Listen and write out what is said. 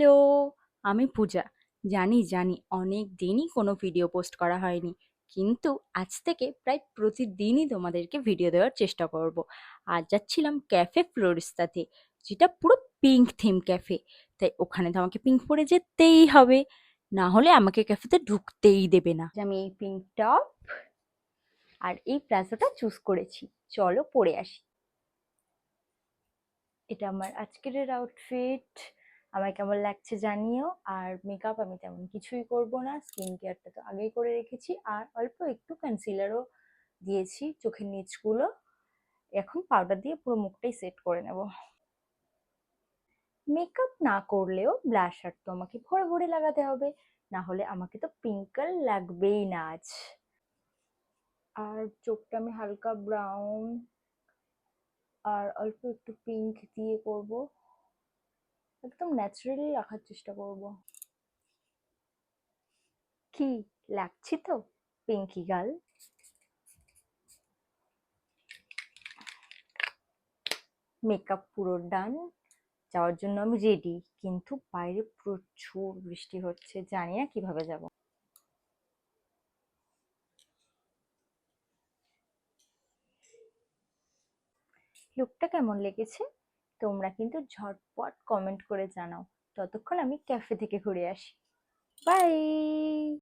Hello, আমি পূজা। জানি অনেক দিনই কোনো ভিডিও পোস্ট করা হয়নি, কিন্তু আজ থেকে প্রায় প্রতিদিনই তোমাদেরকে ভিডিও দেওয়ার চেষ্টা করব। আজ যাচ্ছিলাম ক্যাফে ফ্লোরিস্তাতে, যেটা পুরো পিঙ্ক থিম ক্যাফে। তাই ওখানে তো আমাকে পিঙ্ক পরে যেতেই হবে, না হলে আমাকে ক্যাফেতে ঢুকতেই দেবে না। আমি এই পিঙ্ক টপ আর এই প্লাজোটা চুজ করেছি, চলো পরে আসি। এটা আমার আজকের আউটফিট। আমার কেমন লাগছে জানিও। আর মেকআপ আমি তেমন কিছুই করব না, স্কিন কেয়ারটা তো আগেই করে রেখেছি, আর অল্প একটু কনসিলারও দিয়েছি চোখের নিচগুলো। এখন পাউডার দিয়ে পুরো মুখটাই সেট করে নেব। মেকআপ না করলেও ব্লাশার তো আমাকে ভরে ভরে লাগাতে হবে, না হলে আমাকে তো পিঙ্কল লাগবেই না আজ। আর চোখটা আমি হালকা ব্রাউন আর অল্প একটু পিঙ্ক দিয়ে করব, একদম ন্যাচারালি রাখার চেষ্টা করব। কি লাগছি তো পিঙ্কি গার্ল। মেকআপ পুরো ডান, যাওয়ার জন্য আমি রেডি, কিন্তু বাইরে প্রচুর বৃষ্টি হচ্ছে, জানি না কিভাবে যাব। লুকটা কেমন লেগেছে তোমরা কিন্তু ঝটপট কমেন্ট করে জানাও। ততক্ষণ আমি ক্যাফে থেকে ঘুরে আসি। বাই।